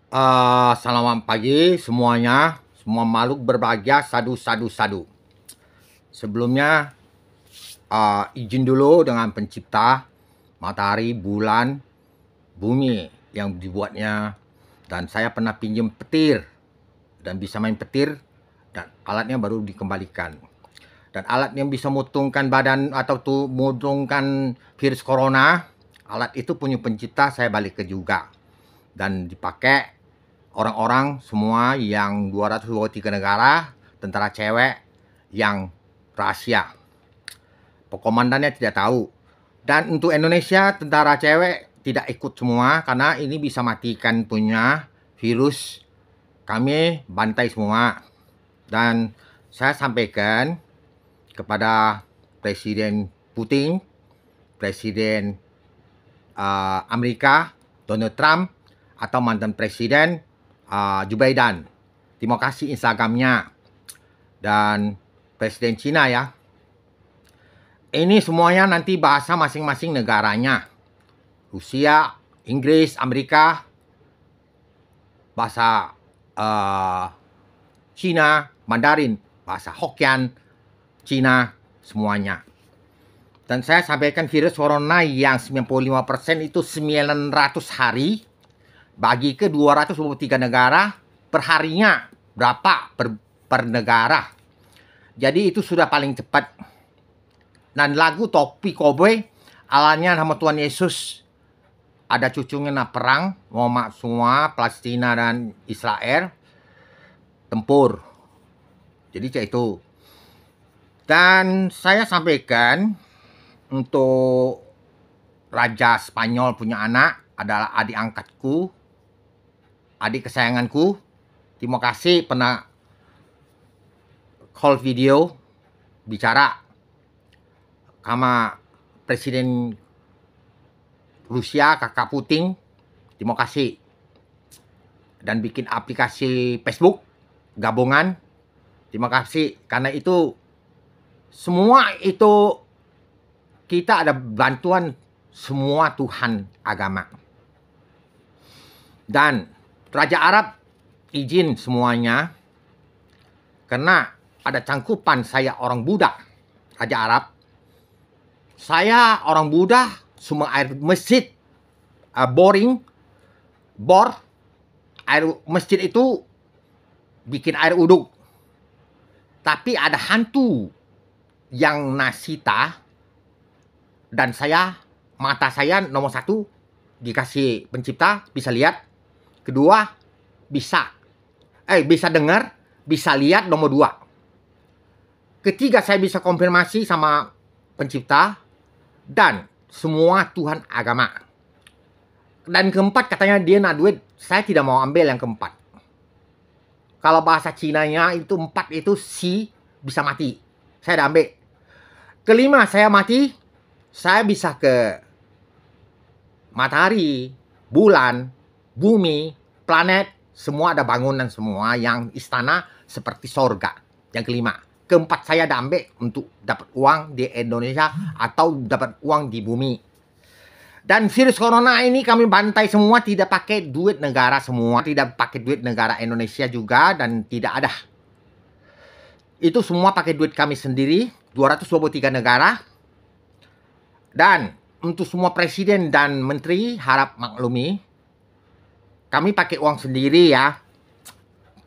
Selamat pagi semuanya, semua makhluk berbahagia, sadu sadu sadu. Sebelumnya, izin dulu dengan pencipta matahari, bulan, bumi yang dibuatnya, dan saya pernah pinjam petir dan bisa main petir, dan alatnya baru dikembalikan. Dan alat yang bisa mutungkan badan atau mutungkan virus corona, alat itu punya pencipta saya balik ke juga, dan dipakai orang-orang semua yang 223 negara, tentara cewek yang rahasia. Komandannya tidak tahu. Dan untuk Indonesia, tentara cewek tidak ikut semua karena ini bisa matikan punya virus. Kami bantai semua. Dan saya sampaikan kepada Presiden Putin, Presiden Amerika, Donald Trump, atau mantan Presiden Joe Biden. Terima kasih Instagramnya. Dan Presiden Cina ya. Ini semuanya nanti bahasa masing-masing negaranya. Rusia, Inggris, Amerika, bahasa Cina, Mandarin, bahasa Hokkien, Cina, semuanya. Dan saya sampaikan virus corona yang 95% itu 900 hari bagi ke 223 negara, perharinya berapa per negara. Jadi itu sudah paling cepat. Dan lagu Topi Cowboy alanya nama Tuhan Yesus. Ada cucunya perang, mau semua Palestina dan Israel tempur. Jadi kayak itu. Dan saya sampaikan untuk Raja Spanyol punya anak adalah adik angkatku, adik kesayanganku. Terima kasih pernah call video bicara sama Presiden Rusia, kakak Putin. Terima kasih. Dan bikin aplikasi Facebook gabungan. Terima kasih karena itu semua itu kita ada bantuan semua Tuhan agama. Dan Raja Arab izin semuanya karena ada cangkupan saya orang Buddha, Raja Arab. Saya orang Buddha, semua air masjid boring, bor, air masjid itu bikin air uduk. Tapi ada hantu yang nasita, dan mata saya nomor 1 dikasih pencipta, bisa lihat. Kedua, bisa dengar, bisa lihat nomor 2. Ketiga, saya bisa konfirmasi sama pencipta dan semua Tuhan agama. Dan keempat, katanya dia nak duit, saya tidak mau ambil yang keempat. Kalau bahasa Cinanya itu 4 itu si bisa mati. Saya dah ambil. Kelima, saya mati, saya bisa ke matahari, bulan, bumi, planet, semua ada bangunan semua yang istana seperti sorga. Yang kelima. Keempat, saya dah ambil untuk dapat uang di Indonesia atau dapat uang di bumi. Dan virus corona ini kami bantai semua, tidak pakai duit negara semua, tidak pakai duit negara Indonesia juga, dan tidak ada. Itu semua pakai duit kami sendiri, 223 negara. Dan untuk semua presiden dan menteri harap maklumi, kami pakai uang sendiri ya.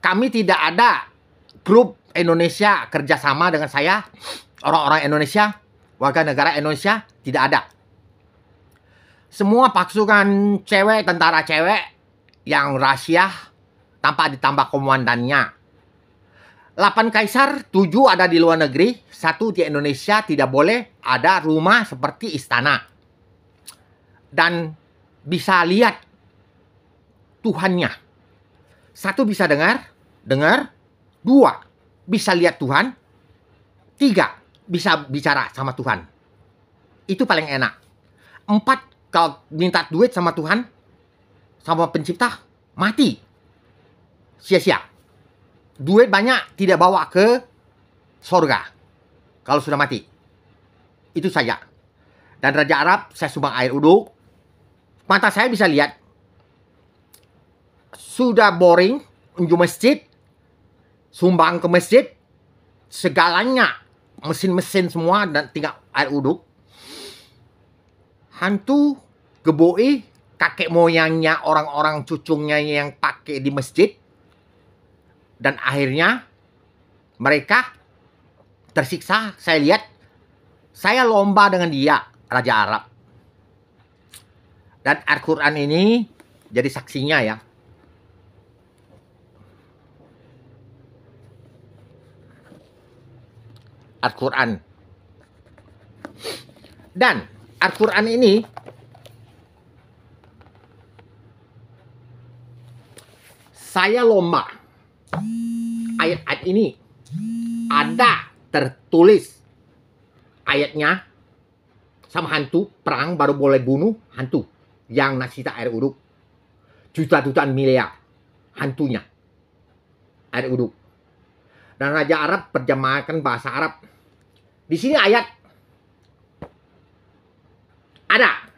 Kami tidak ada grup Indonesia kerjasama dengan saya, orang-orang Indonesia, warga negara Indonesia, tidak ada. Semua pasukan cewek, tentara cewek yang rahasia tanpa ditambah komandannya. 8 kaisar, 7 ada di luar negeri, 1 di Indonesia, tidak boleh ada rumah seperti istana. Dan bisa lihat Tuhannya. 1 bisa dengar, 2 bisa lihat Tuhan, 3 bisa bicara sama Tuhan. Itu paling enak. 4 kalau minta duit sama Tuhan, sama pencipta, mati. Sia-sia. Duit banyak tidak bawa ke sorga. Kalau sudah mati. Itu saja. Dan Raja Arab, saya sumbang air uduk. Mata saya bisa lihat. sudah boring, unjuk masjid, sumbang ke masjid, segalanya, mesin-mesin semua dan tinggal air uduk. Hantu geboi kakek moyangnya, orang-orang cucunya yang pakai di masjid. Dan akhirnya mereka tersiksa. Saya lihat, saya lomba dengan dia, Raja Arab. Dan Al-Quran ini jadi saksinya ya. Al-Quran. Dan Al-Quran ini saya lomba. Ayat-ayat ini ada tertulis ayatnya sama hantu perang baru boleh bunuh hantu yang nasita air uduk. Juta-jutaan miliar hantunya air uduk. Dan Raja Arab terjemahkan bahasa Arab. Di sini ayat ada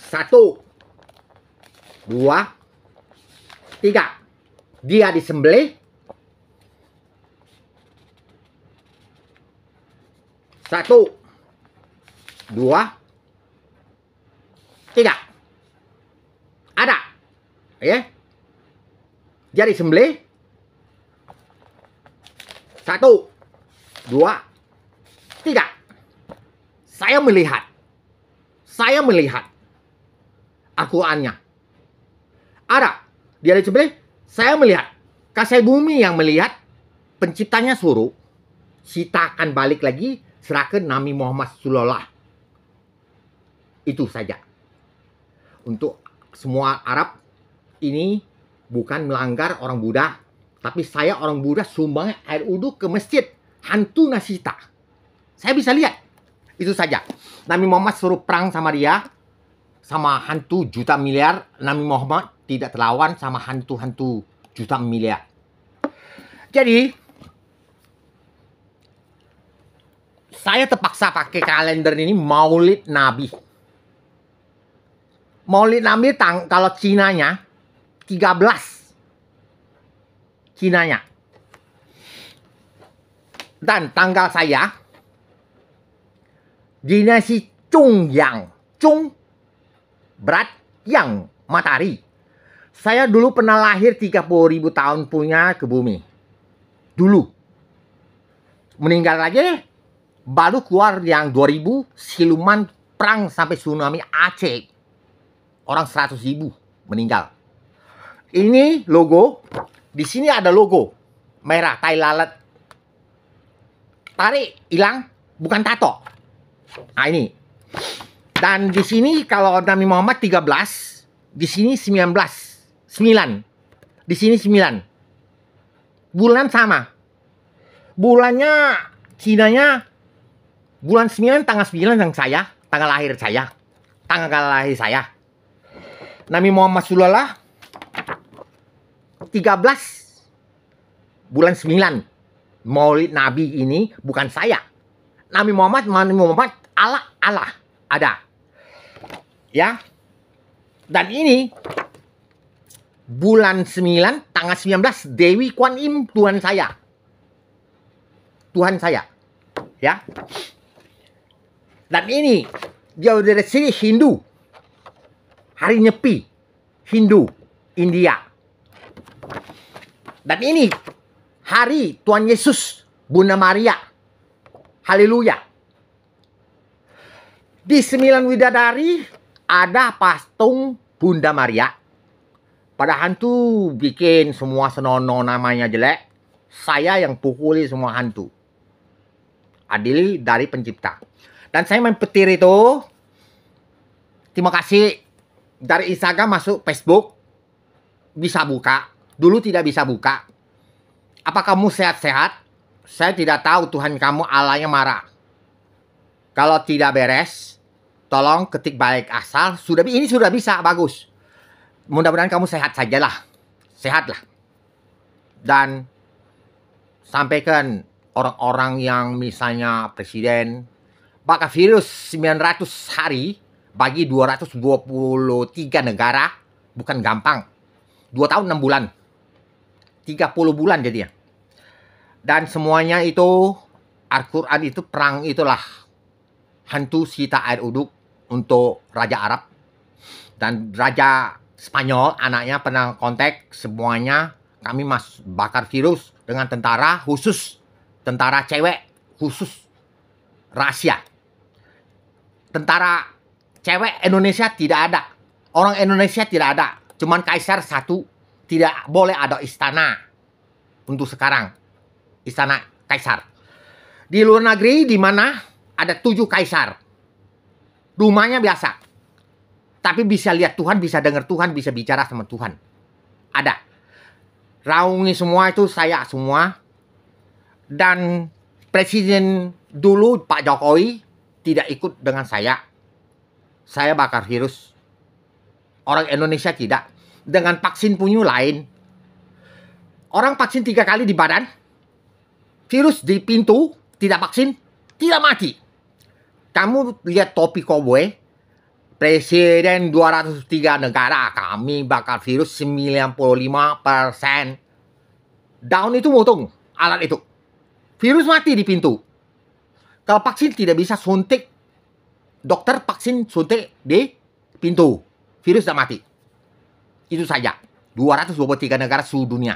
1, 2, 3. Dia disembelih. 1, 2, 3. Ada. Ya. Dia disembelih. 1, 2, 3. Saya melihat. Al-Qurannya. Ada. Dia disembelih. Saya melihat. Kasih bumi yang melihat. Penciptanya suruh. Sita akan balik lagi. Serahkan Nabi Muhammad Rasulullah. Itu saja. Untuk semua Arab. Ini bukan melanggar orang Buddha. Tapi saya orang Buddha sumbang air uduk ke masjid. Hantu nasita. Saya bisa lihat. Itu saja. Nabi Muhammad suruh perang sama dia. Sama hantu juta miliar. Nabi Muhammad tidak terlawan sama hantu-hantu juta miliar. Jadi, saya terpaksa pakai kalender ini Maulid Nabi. Maulid Nabi kalau Cinanya 13. Cinanya. Dan tanggal saya dinasti Chongyang. Chong berat, yang matahari. Saya dulu pernah lahir 30.000 tahun punya ke bumi. Dulu. Meninggal lagi. Baru keluar yang 2000 siluman perang sampai tsunami Aceh. Orang 100.000 meninggal. Ini logo. Di sini ada logo. Merah, tai lalat. Tarik, hilang. Bukan tato. Nah ini. Dan di sini kalau Nabi Muhammad 13, di sini 19. 9. Di sini 9. Bulan sama. Bulannya Cinanya bulan 9 tanggal 9 yang saya, tanggal lahir saya. Tanggal lahir saya. Nabi Muhammad Rasulullah 13 bulan 9. Maulid Nabi ini bukan saya. Nabi Muhammad Allah ada. Ya. Dan ini bulan 9 tanggal 19 Dewi Kuan Im Tuhan saya. Tuhan saya. Ya. Dan ini dia dari sini Hindu. Hari Nyepi Hindu India. Dan ini hari Tuhan Yesus Bunda Maria. Haleluya. Di 9 widadari ada patung Bunda Maria. Pada hantu bikin semua senonoh namanya jelek. Saya yang pukuli semua hantu. Adili dari pencipta. Dan saya main petir itu. Terima kasih. Dari Instagram masuk Facebook. Bisa buka. Dulu tidak bisa buka. Apa kamu sehat-sehat? Saya tidak tahu Tuhan kamu Allahnya marah. Kalau tidak beres. Tolong ketik balik asal. Ini sudah bisa. Bagus. Mudah-mudahan kamu sehat sajalah. Sehatlah. Dan sampaikan orang-orang yang misalnya presiden. Bakal virus 900 hari bagi 223 negara. Bukan gampang. 2 tahun 6 bulan. 30 bulan jadinya. Dan semuanya itu, Al-Quran itu perang itulah hantu sita air uduk untuk Raja Arab. Dan Raja Spanyol, anaknya pernah kontak semuanya. Kami bakar virus dengan tentara khusus. Tentara cewek khusus rahasia. Tentara cewek Indonesia tidak ada. Orang Indonesia tidak ada. Cuman kaisar satu. Tidak boleh ada istana. Untuk sekarang. Istana kaisar. Di luar negeri di mana ada 7 kaisar. Rumahnya biasa. Tapi bisa lihat Tuhan, bisa dengar Tuhan, bisa bicara sama Tuhan. Ada. Raungi semua itu saya semua. Dan presiden dulu Pak Jokowi tidak ikut dengan saya. Saya bakar virus. Orang Indonesia tidak. Dengan vaksin punya lain. Orang vaksin 3 kali di badan. Virus di pintu, tidak vaksin, tidak mati. Kamu lihat topi koboi, presiden 203 negara, kami bakar virus 95%. Daun itu motong, alat itu. Virus mati di pintu. Kalau vaksin tidak bisa suntik, dokter vaksin suntik di pintu. Virus tidak mati. Itu saja. 223 negara seluruh dunia.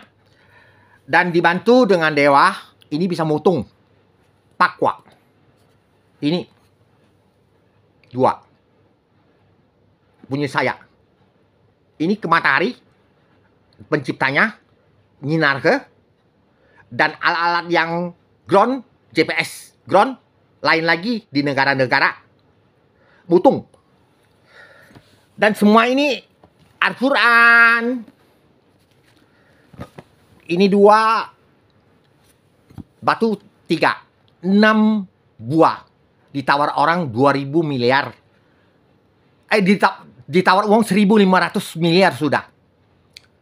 Dan dibantu dengan dewa. Ini bisa motong. Pakwa. Ini. 2. Punya saya. Ini ke matahari. Penciptanya. Nyinar ke. Dan alat-alat yang ground. GPS. Ground. Lain lagi di negara-negara. Mutung. Dan semua ini. Al-Quran. Ini 2. Batu 3, 6 buah. Ditawar orang 2.000 miliar. Ditawar uang 1.500 miliar sudah.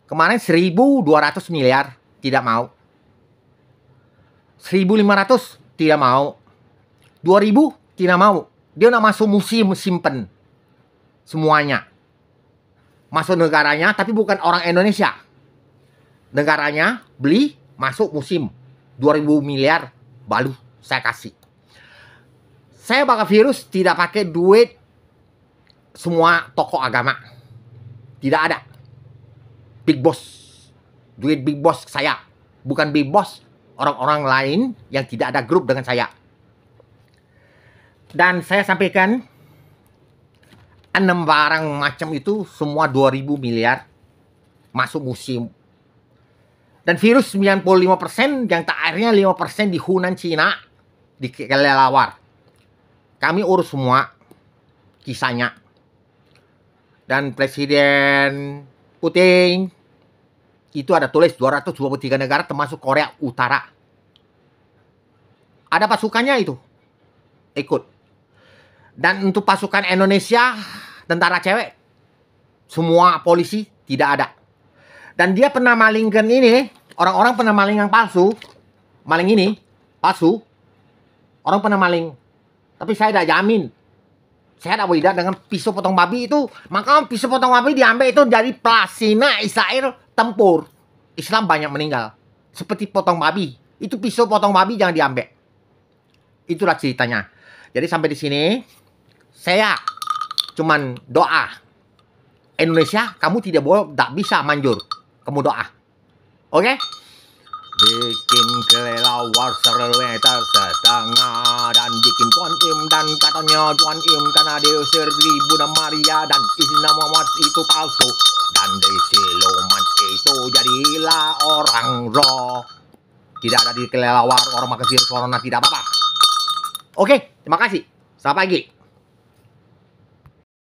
Kemarin 1.200 miliar. Tidak mau. 1.500 tidak mau. 2.000 tidak mau. Dia nak masuk museum simpen. Semuanya. Masuk negaranya tapi bukan orang Indonesia. Negaranya beli masuk museum. 2.000 miliar baru saya kasih. Saya bakar virus tidak pakai duit semua tokoh agama. Tidak ada. Big Boss. Duit Big Boss saya. Bukan Big Boss orang-orang lain yang tidak ada grup dengan saya. Dan saya sampaikan 6 barang macam itu semua 2.000 miliar masuk museum. Dan virus 95% yang akhirnya 5% di Hunan, Cina, di kelelawar. Kami urus semua kisahnya. Dan Presiden Putin itu ada tulis 223 negara termasuk Korea Utara. Ada pasukannya itu. Ikut. Dan untuk pasukan Indonesia, tentara cewek, semua polisi tidak ada. Dan dia pernah malingkan ini. Orang-orang pernah maling yang palsu. Maling ini, palsu. Orang pernah maling. Tapi saya tidak jamin. Saya tidak beda dengan pisau potong babi itu. Maka pisau potong babi diambil itu dari Palestina, Israel, tempur. Islam banyak meninggal. Seperti potong babi. Itu pisau potong babi jangan diambil. Itulah ceritanya. Jadi sampai di sini. Saya cuman doa. Indonesia, kamu tidak bisa manjur. Kamu doa. Oke? Bikin kelelawar sereweter setengah. Dan bikin Tuan Im. Dan katanya Tuan Im karena diusir di Bunda Maria. Dan isi nama Muhammad itu palsu. Dan di siluman itu jadilah orang roh. Tidak ada di kelelawar. Orang makan virus corona tidak apa-apa. Oke, terima kasih. Selamat pagi.